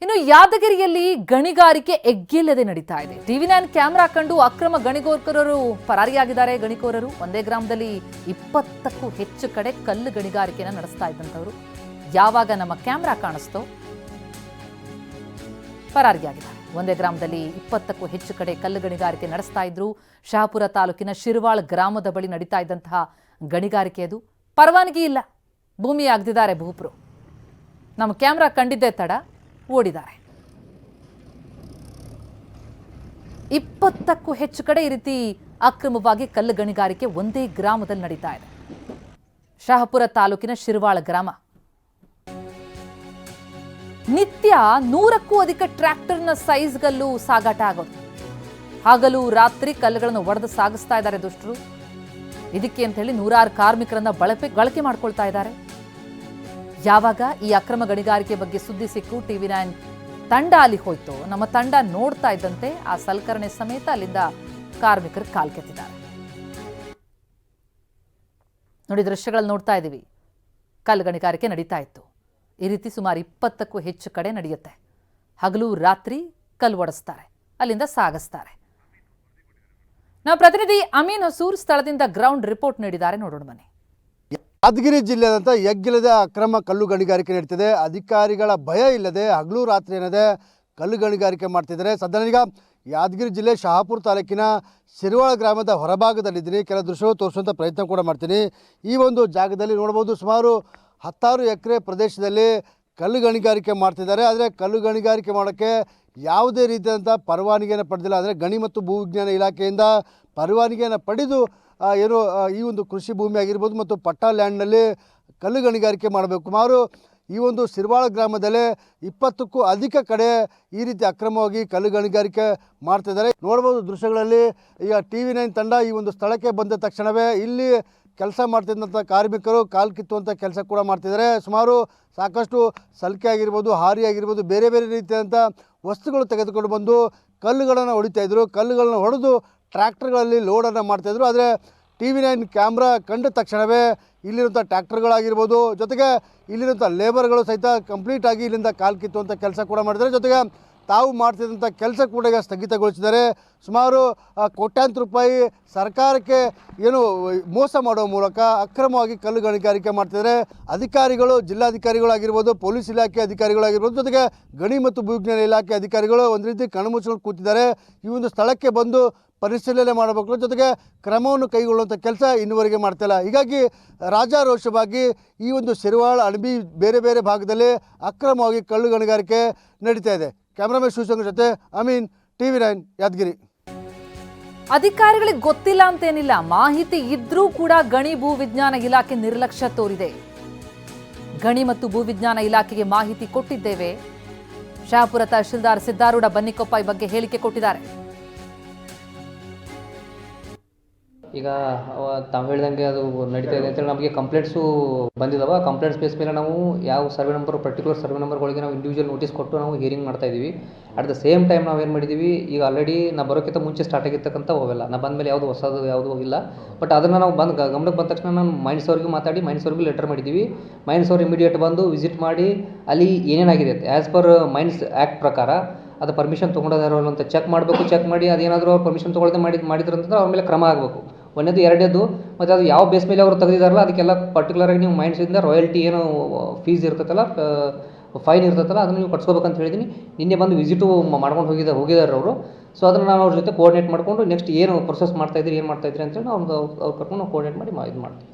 ಇನ್ನು ಯಾದಗಿರಿಯಲ್ಲಿ ಗಣಿಗಾರಿಕೆ ಎಗ್ಗಿಲ್ಲದೆ ನಡೀತಾ ಇದೆ. ಟಿವಿ9 ಕ್ಯಾಮೆರಾ ಕಂಡು ಅಕ್ರಮ ಗಣಿಗೋಸ್ಕರರು ಪರಾರಿಯಾಗಿದ್ದಾರೆ. ಗಣಿಕೋರರು ಒಂದೇ ಗ್ರಾಮದಲ್ಲಿ 20ಕ್ಕೂ ಹೆಚ್ಚು ಕಡೆ ಕಲ್ಲು ಗಣಿಗಾರಿಕೆಯನ್ನು ನಡೆಸ್ತಾ ಇದ್ದಂಥವರು ಯಾವಾಗ ನಮ್ಮ ಕ್ಯಾಮೆರಾ ಕಾಣಿಸ್ತೋ ಪರಾರಿಯಾಗಿದ್ದಾರೆ. ಒಂದೇ ಗ್ರಾಮದಲ್ಲಿ 20ಕ್ಕೂ ಹೆಚ್ಚು ಕಡೆ ಕಲ್ಲು ಗಣಿಗಾರಿಕೆ ನಡೆಸ್ತಾ ಇದ್ರು. ಶಹಾಪುರ ತಾಲೂಕಿನ ಶಿರ್ವಾಳ್ ಗ್ರಾಮದ ಬಳಿ ನಡೀತಾ ಇದ್ದಂತಹ ಗಣಿಗಾರಿಕೆ ಅದು. ಪರವಾನಗಿ ಇಲ್ಲ, ಭೂಮಿ ಆಗದಿದ್ದಾರೆ ಭೂಪರು. ನಮ್ಮ ಕ್ಯಾಮ್ರಾ ಕಂಡಿದ್ದೇ ತಡ ಓಡಿದ್ದಾರೆ. 20ಕ್ಕೂ ಹೆಚ್ಚು ಕಡೆ ಈ ರೀತಿ ಅಕ್ರಮವಾಗಿ ಕಲ್ಲು ಗಣಿಗಾರಿಕೆ ಒಂದೇ ಗ್ರಾಮದಲ್ಲಿ ನಡೀತಾ ಇದೆ. ಶಹಾಪುರ ತಾಲೂಕಿನ ಶಿರ್ವಾಳ್ ಗ್ರಾಮ. ನಿತ್ಯ 100ಕ್ಕೂ ಅಧಿಕ ಟ್ರ್ಯಾಕ್ಟರ್ನ ಸೈಜ್ಗಲ್ಲೂ ಸಾಗಾಟ ಆಗೋದು. ಹಗಲು ರಾತ್ರಿ ಕಲ್ಲುಗಳನ್ನು ಒಡೆದು ಸಾಗಿಸ್ತಾ ಇದ್ದಾರೆ ದುಷ್ಟರು. ಇದಕ್ಕೆ ಅಂತ ಹೇಳಿ ನೂರಾರು ಕಾರ್ಮಿಕರನ್ನ ಬಳಕೆ ಮಾಡ್ಕೊಳ್ತಾ ಇದ್ದಾರೆ. ಯಾವಾಗ ಈ ಅಕ್ರಮ ಗಣಿಗಾರಿಕೆ ಬಗ್ಗೆ ಸುದ್ದಿ ಸಿಕ್ಕು ಟಿವಿ9 ತಂಡ ಅಲ್ಲಿ ಹೋಯ್ತು, ನಮ್ಮ ತಂಡ ನೋಡ್ತಾ ಇದ್ದಂತೆ ಆ ಸಲಕರಣೆ ಸಮೇತ ಅಲ್ಲಿಂದ ಕಾರ್ಮಿಕರು ಕಾಲ್ಕೆತ್ತಿದ್ದಾರೆ. ನೋಡಿ, ದೃಶ್ಯಗಳಲ್ಲಿ ನೋಡ್ತಾ ಇದ್ದೀವಿ. ಕಲ್ಲು ಗಣಿಗಾರಿಕೆ ನಡೀತಾ ಇತ್ತು. ಈ ರೀತಿ ಸುಮಾರು 20ಕ್ಕೂ ಹೆಚ್ಚು ಕಡೆ ನಡೆಯುತ್ತೆ. ಹಗಲು ರಾತ್ರಿ ಕಲ್ಲು ಒಡೆಸ್ತಾರೆ, ಅಲ್ಲಿಂದ ಸಾಗಿಸ್ತಾರೆ. ನಮ್ಮ ಪ್ರತಿನಿಧಿ ಅಮೀನ್ ಹೊಸೂರ್ ಸ್ಥಳದಿಂದ ಗ್ರೌಂಡ್ ರಿಪೋರ್ಟ್ ನೀಡಿದ್ದಾರೆ, ನೋಡೋಣ ಬನ್ನಿ. ಯಾದಗಿರಿ ಜಿಲ್ಲೆಯಾದಂಥ ಎಗ್ಗಿಲ್ಲದೆ ಅಕ್ರಮ ಕಲ್ಲು ಗಣಿಗಾರಿಕೆ ನಡೀತಿದೆ. ಅಧಿಕಾರಿಗಳ ಭಯ ಇಲ್ಲದೆ ಹಗಲು ರಾತ್ರಿ ಏನದೆ ಕಲ್ಲು ಗಣಿಗಾರಿಕೆ ಮಾಡ್ತಿದ್ದಾರೆ. ಸದ್ಯನೀಗ ಯಾದಗಿರಿ ಜಿಲ್ಲೆ ಶಹಾಪುರ ತಾಲೂಕಿನ ಶಿರ್ವಾಳ್ ಗ್ರಾಮದ ಹೊರಭಾಗದಲ್ಲಿದ್ದೀನಿ. ಕೆಲ ದೃಶ್ಯಗಳು ತೋರಿಸುವಂಥ ಪ್ರಯತ್ನ ಕೂಡ ಮಾಡ್ತೀನಿ. ಈ ಒಂದು ಜಾಗದಲ್ಲಿ ನೋಡ್ಬೋದು, ಸುಮಾರು 10 ಎಕರೆ ಪ್ರದೇಶದಲ್ಲಿ ಕಲ್ಲು ಗಣಿಗಾರಿಕೆ ಮಾಡ್ತಿದ್ದಾರೆ. ಆದರೆ ಕಲ್ಲು ಗಣಿಗಾರಿಕೆ ಮಾಡೋಕ್ಕೆ ಯಾವುದೇ ರೀತಿಯಾದಂಥ ಪರವಾನಗಿಯನ್ನು ಪಡೆದಿಲ್ಲ. ಅಂದರೆ ಗಣಿ ಮತ್ತು ಭೂವಿಜ್ಞಾನ ಇಲಾಖೆಯಿಂದ ಪರವಾನಗಿಯನ್ನು ಪಡೆದು ಈ ಒಂದು ಕೃಷಿ ಭೂಮಿ ಆಗಿರ್ಬೋದು ಮತ್ತು ಪಟ್ಟಾ ಲ್ಯಾಂಡ್ನಲ್ಲಿ ಕಲ್ಲು ಗಣಿಗಾರಿಕೆ ಮಾಡಬೇಕು. ಸುಮಾರು ಈ ಒಂದು ಶಿರ್ವಾಳ್ ಗ್ರಾಮದಲ್ಲೇ 20ಕ್ಕೂ ಅಧಿಕ ಕಡೆ ಈ ರೀತಿ ಅಕ್ರಮವಾಗಿ ಕಲ್ಲು ಗಣಿಗಾರಿಕೆ ಮಾಡ್ತಿದ್ದಾರೆ. ನೋಡ್ಬೋದು ದೃಶ್ಯಗಳಲ್ಲಿ. ಈಗ ಟಿವಿ9 ತಂಡ ಈ ಒಂದು ಸ್ಥಳಕ್ಕೆ ಬಂದ ತಕ್ಷಣವೇ ಇಲ್ಲಿ ಕೆಲಸ ಮಾಡ್ತಿದ್ದಂಥ ಕಾರ್ಮಿಕರು ಕಾಲು ಕಿತ್ತುವಂಥ ಕೆಲಸ ಕೂಡ ಮಾಡ್ತಿದ್ದಾರೆ. ಸುಮಾರು ಸಾಕಷ್ಟು ಸಲ್ಕೆ ಆಗಿರ್ಬೋದು, ಹಾರಿ ಆಗಿರ್ಬೋದು, ಬೇರೆ ಬೇರೆ ರೀತಿಯಾದಂಥ ವಸ್ತುಗಳು ತೆಗೆದುಕೊಂಡು ಬಂದು ಕಲ್ಲುಗಳನ್ನು ಹೊಡಿತಾಯಿದ್ರು. ಕಲ್ಲುಗಳನ್ನು ಹೊಡೆದು ಟ್ರ್ಯಾಕ್ಟರ್ಗಳಲ್ಲಿ ಲೋಡನ್ನು ಮಾಡ್ತಾಯಿದ್ರು. ಆದರೆ ಟಿವಿ9 ಕ್ಯಾಮ್ರಾ ಕಂಡ ತಕ್ಷಣವೇ ಇಲ್ಲಿರುವಂಥ ಟ್ರ್ಯಾಕ್ಟರ್ಗಳಾಗಿರ್ಬೋದು, ಜೊತೆಗೆ ಇಲ್ಲಿರುವಂಥ ಲೇಬರ್ಗಳು ಸಹಿತ ಕಂಪ್ಲೀಟಾಗಿ ಇಲ್ಲಿಂದ ಕಾಲು ಕಿತ್ತುವಂಥ ಕೆಲಸ ಕೂಡ ಮಾಡಿದ್ದಾರೆ. ಜೊತೆಗೆ ತಾವು ಮಾಡ್ತಿದ್ದಂಥ ಕೆಲಸ ಕೂಡ ಈಗ ಸ್ಥಗಿತಗೊಳಿಸಿದ್ದಾರೆ. ಸುಮಾರು ಕೋಟ್ಯಾಂತರ ರೂಪಾಯಿ ಸರ್ಕಾರಕ್ಕೆ ಮೋಸ ಮಾಡುವ ಮೂಲಕ ಅಕ್ರಮವಾಗಿ ಕಲ್ಲು ಗಣಿಗಾರಿಕೆ ಮಾಡ್ತಿದ್ದಾರೆ. ಅಧಿಕಾರಿಗಳು, ಜಿಲ್ಲಾಧಿಕಾರಿಗಳಾಗಿರ್ಬೋದು, ಪೊಲೀಸ್ ಇಲಾಖೆ ಅಧಿಕಾರಿಗಳಾಗಿರ್ಬೋದು, ಜೊತೆಗೆ ಗಣಿ ಮತ್ತು ಭೂವಿಜ್ಞಾನ ಇಲಾಖೆ ಅಧಿಕಾರಿಗಳು ಒಂದು ರೀತಿ ಕಣ್ಮುಚ್ಚಿಕೊಂಡು ಕೂತಿದ್ದಾರೆ. ಈ ಒಂದು ಸ್ಥಳಕ್ಕೆ ಬಂದು ಪರಿಶೀಲನೆ ಮಾಡಬೇಕು, ಜೊತೆಗೆ ಕ್ರಮವನ್ನು ಕೈಗೊಳ್ಳುವಂಥ ಕೆಲಸ ಇನ್ನುವರೆಗೆ ಮಾಡ್ತಾಯಿಲ್ಲ. ಹೀಗಾಗಿ ರಾಜಾರೋಷವಾಗಿ ಈ ಒಂದು ಶಿರ್ವಾಳ್, ಅಣಬಿ ಬೇರೆ ಬೇರೆ ಭಾಗದಲ್ಲಿ ಅಕ್ರಮವಾಗಿ ಕಲ್ಲು ಗಣಿಗಾರಿಕೆ ನಡೀತಾ ಇದೆ. ಕ್ಯಾಮ್ರಾಮನ್ ಶಿವಶಂಕರ್ ಜೊತೆ ಅಮೀನ್, ಟಿವಿ9 ಯಾದಗಿರಿ. ಅಧಿಕಾರಿಗಳಿಗೆ ಗೊತ್ತಿಲ್ಲ ಅಂತೇನಿಲ್ಲ, ಮಾಹಿತಿ ಇದ್ರೂ ಕೂಡ ಗಣಿ ಭೂವಿಜ್ಞಾನ ಇಲಾಖೆ ನಿರ್ಲಕ್ಷ್ಯ ತೋರಿದೆ. ಗಣಿ ಮತ್ತು ಭೂವಿಜ್ಞಾನ ಇಲಾಖೆಗೆ ಮಾಹಿತಿ ಕೊಟ್ಟಿದ್ದೇವೆ. ಶಹಾಪುರ ತಹಶೀಲ್ದಾರ್ ಸಿದ್ದಾರೂಢ ಬನ್ನಿಕೊಪ್ಪ ಈ ಬಗ್ಗೆ ಹೇಳಿಕೆ ಕೊಟ್ಟಿದ್ದಾರೆ. ಈಗ ತಾವು ಹೇಳ್ದಂಗೆ ಅದು ನಡೀತಾ ಇದೆ ಅಂತೇಳಿ ನಮಗೆ ಕಂಪ್ಲೇಂಟ್ಸು ಬಂದಿದ್ದಾವೆ. ಕಂಪ್ಲೇಂಟ್ಸ್ ಬೇಸ್ ಮೇಲೆ ನಾವು ಯಾವ ಸರ್ವೆ ನಂಬರ್, ಪರ್ಟಿಕ್ಯುಲರ್ ಸರ್ವೆ ನಂಬರ್ಗಳಿಗೆ ನಾವು ಇಂಡಿವಿಜುವಲ್ ನೋಟಿಸ್ ಕೊಟ್ಟು ನಾವು ಹಿಯರಿಂಗ್ ಮಾಡ್ತಾ ಇದ್ದೀವಿ. ಅಟ್ ದ ಸೇಮ್ ಟೈಮ್ ನಾವು ಏನು ಮಾಡಿದ್ದೀವಿ, ಈಗ ಆಲ್ರೆಡಿ ನಾ ಬರೋಕ್ಕಿಂತ ಮುಂಚೆ ಸ್ಟಾರ್ಟ್ ಆಗಿರ್ತಕ್ಕಂಥ ಹೋಗಲ್ಲ, ನಾ ಬಂದ ಮೇಲೆ ಯಾವುದು ಹೊಸದು ಯಾವುದೂ ಇಲ್ಲ. ಬಟ್ ಅದನ್ನು ನಾವು ಗಮನಕ್ಕೆ ಬಂದ ತಕ್ಷಣ ನಾನು ಮೈನ್ಸ್ ಅವ್ರಿಗೂ ಮಾತಾಡಿ ಮೈನ್ಸ್ ಅವ್ರಿಗೂ ಲೆಟರ್ ಮಾಡಿದ್ದೀವಿ. ಮೈನ್ಸ್ ಅವ್ರು ಇಮಿಡಿಯೇಟ್ ಬಂದು ವಿಸಿಟ್ ಮಾಡಿ ಅಲ್ಲಿ ಏನೇನಾಗಿದೆ ಆ್ಯಸ್ ಪರ್ ಮೈನ್ಸ್ ಆ್ಯಕ್ಟ್ ಪ್ರಕಾರ ಅದು ಪರ್ಮಿಷನ್ ತೊಗೊಂಡಿದ್ದಾರೋ ಅಂತ ಚೆಕ್ ಮಾಡಬೇಕು. ಚೆಕ್ ಮಾಡಿ ಅದೇನಾದರೂ ಅವ್ರು ಪರ್ಮಿಷನ್ ತೊಗೊಳ್ಳದೆ ಮಾಡಿದ್ರು ಅಂತಂದ್ರೆ ಅವ್ರ ಮೇಲೆ ಕ್ರಮ ಆಗಬೇಕು. ಒಂದೇದು. ಎರಡನೇದು, ಮತ್ತು ಅದು ಯಾವ ಬೇಸ್ ಮೇಲೆ ಅವರು ತೆಗೆದಿದ್ದಾರಲ್ಲ ಅದಕ್ಕೆಲ್ಲ ಪರ್ಟಿಕ್ಯುಲರಾಗಿ ನೀವು ಮೈನ್ಸಿಂದ ರಾಯಲ್ಟಿ ಏನು ಫೀಸ್ ಇರ್ತೈತಲ್ಲ, ಫೈನ್ ಇರ್ತೈತಲ್ಲ, ಅದನ್ನು ನೀವು ಕಟ್ಸ್ಕೋಬೇಕಂತ ಹೇಳಿದ್ದೀನಿ. ನಿನ್ನೆ ಬಂದು ವಿಸಿಟು ಮಾಡ್ಕೊಂಡು ಹೋಗಿದ್ದಾರೆ ಅವರು. ಸೊ ಅದನ್ನು ನಾನು ಅವ್ರ ಜೊತೆ ಕೋಆರ್ಡಿನೇಟ್ ಮಾಡಿಕೊಂಡು ನೆಕ್ಸ್ಟ್ ಏನು ಪ್ರೊಸೆಸ್ ಮಾಡ್ತಾಯಿದ್ರಿ, ಏನು ಮಾಡ್ತಾಯಿದ್ರಿ ಅಂತೇಳಿ ನಾವು ಅವ್ರು ಕರ್ಕೊಂಡು ನಾವು ಕೋಆರ್ಡಿನೇಟ್ ಮಾಡಿ ಇದು ಮಾಡ್ತೀವಿ.